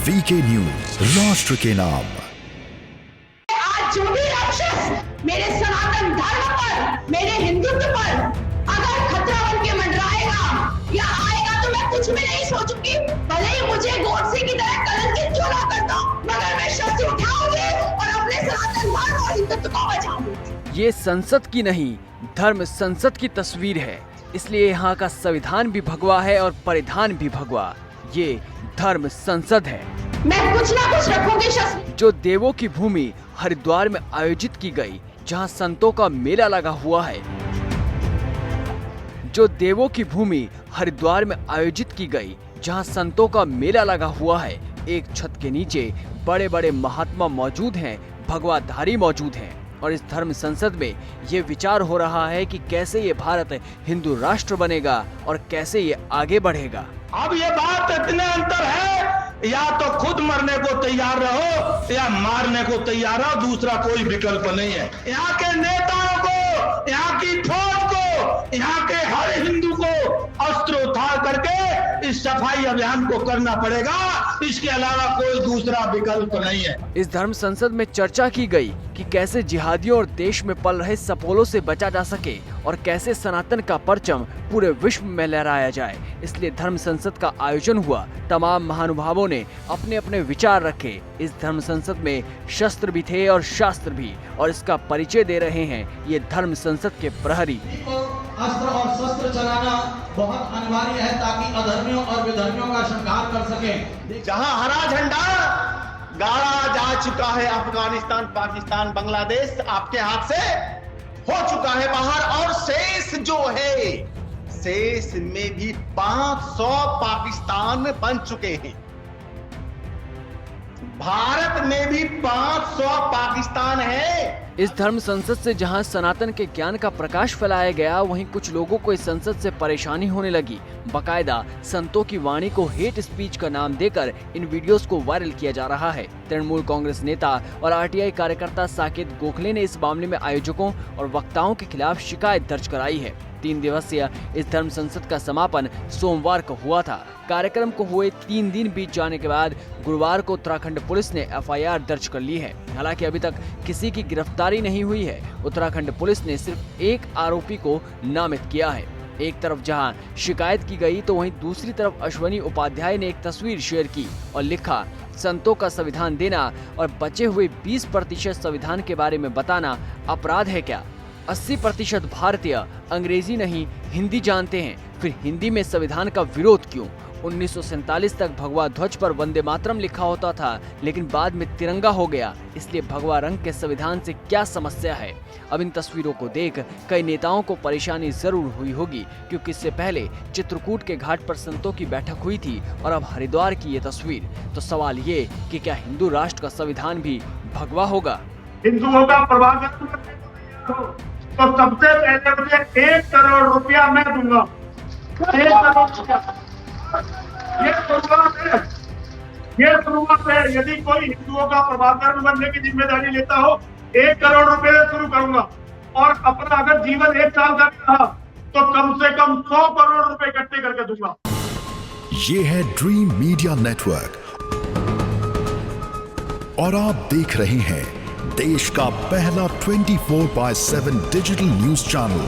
VK news, राष्ट्र के नाम। आज जो भी राक्षस मेरे सनातन धर्म पर, मेरे हिंदुत्व पर अगर खतरा बन के मंडराएगा या आएगा तो मैं कुछ भी नहीं सोचूंगी। भले ही मुझे गोडसे की तरह कलंकित क्यों ना कर दो, मगर मैं शस्त्र उठाऊंगी और अपने सनातन धर्म और हिंदुत्व को बचाऊंगी। ये संसद की नहीं, धर्म संसद की तस्वीर है, इसलिए यहाँ का संविधान भी भगवा है और परिधान भी भगवा। ये धर्म संसद है। मैं कुछ ना कुछ रखूंगी शस्त्र। जो देवों की भूमि हरिद्वार में आयोजित की गई, जहाँ संतों का मेला लगा हुआ है। जो देवों की भूमि हरिद्वार में आयोजित की गई, जहाँ संतों का मेला लगा हुआ है। एक छत के नीचे बड़े बड़े महात्मा मौजूद हैं, भगवाधारी मौजूद हैं। और इस धर्म संसद में ये विचार हो रहा है कि कैसे ये भारत हिंदू राष्ट्र बनेगा और कैसे ये आगे बढ़ेगा। अब ये बात इतने अंतर है, या तो खुद मरने को तैयार रहो या मारने को तैयार रहो, दूसरा कोई विकल्प नहीं है। यहाँ के नेताओं को, यहाँ की फौज को, यहाँ के हर हिंदू को अस्त्र उठा करके इस सफाई अभियान को करना पड़ेगा। इसके अलावा कोई दूसरा विकल्प नहीं है। इस धर्म संसद में चर्चा की गई कि कैसे जिहादियों और देश में पल रहे सपोलों से बचा जा सके और कैसे सनातन का परचम पूरे विश्व में लहराया जाए। इसलिए धर्म संसद का आयोजन हुआ। तमाम महानुभावों ने अपने अपने विचार रखे। इस धर्म संसद में शस्त्र भी थे और शास्त्र भी, और इसका परिचय दे रहे हैं ये धर्म संसद के प्रहरी। अस्त्र और शस्त्र चलाना बहुत अनिवार्य है ताकि अधर्मियों और विधर्मियों का संहार कर सके। जहां हरा झंडा गाड़ा जा चुका है, अफगानिस्तान, पाकिस्तान, बांग्लादेश आपके हाथ से हो चुका है बाहर, और शेष जो है, शेष में भी 500 पाकिस्तान में बन चुके हैं। भारत में भी 500 पाकिस्तान है। इस धर्म संसद से जहां सनातन के ज्ञान का प्रकाश फैलाया गया, वहीं कुछ लोगों को इस संसद से परेशानी होने लगी। बकायदा संतों की वाणी को हेट स्पीच का नाम देकर इन वीडियोस को वायरल किया जा रहा है। तृणमूल कांग्रेस नेता और आरटीआई कार्यकर्ता साकेत गोखले ने इस मामले में आयोजकों और वक्ताओं के खिलाफ शिकायत दर्ज कराई है। 3 दिवसीय इस धर्म संसद का समापन सोमवार को हुआ था। कार्यक्रम को हुए 3 दिन बीत जाने के बाद गुरुवार को उत्तराखंड पुलिस ने एफआईआर दर्ज कर ली है। हालांकि अभी तक किसी की गिरफ्तारी नहीं हुई है। उत्तराखंड पुलिस ने सिर्फ एक आरोपी को नामित किया है। एक तरफ जहां शिकायत की गई, तो वहीं दूसरी तरफ अश्वनी उपाध्याय ने एक तस्वीर शेयर की और लिखा, संतों का संविधान देना और बचे हुए 20% संविधान के बारे में बताना अपराध है क्या? 80% भारतीय अंग्रेजी नहीं हिंदी जानते हैं, फिर हिंदी में संविधान का विरोध क्यों? 1947 तक भगवा ध्वज पर वंदे मातरम लिखा होता था, लेकिन बाद में तिरंगा हो गया। इसलिए भगवा रंग के संविधान से क्या समस्या है? अब इन तस्वीरों को देख कई नेताओं को परेशानी जरूर हुई होगी, क्योंकि इससे पहले चित्रकूट के घाट पर संतों की बैठक हुई थी और अब हरिद्वार की ये तस्वीर। तो सवाल ये कि क्या हिंदू राष्ट्र का संविधान भी भगवा होगा? हिंदुओं का प्रभाव तो सबसे पहले मुझे 1 करोड़ रुपया मैं दूंगा। 1 करोड़ रुपया ये शुरुआत है। यदि कोई हिंदुओं का प्रभाकर बनने की जिम्मेदारी लेता हो, 1 करोड़ रुपए शुरू करूंगा। और अपना अगर जीवन 1 साल का भी रहा तो कम से कम 100 करोड़ रुपए इकट्ठे करके दूंगा। ये है ड्रीम मीडिया नेटवर्क और आप देख रहे हैं देश का पहला 24/7 डिजिटल न्यूज चैनल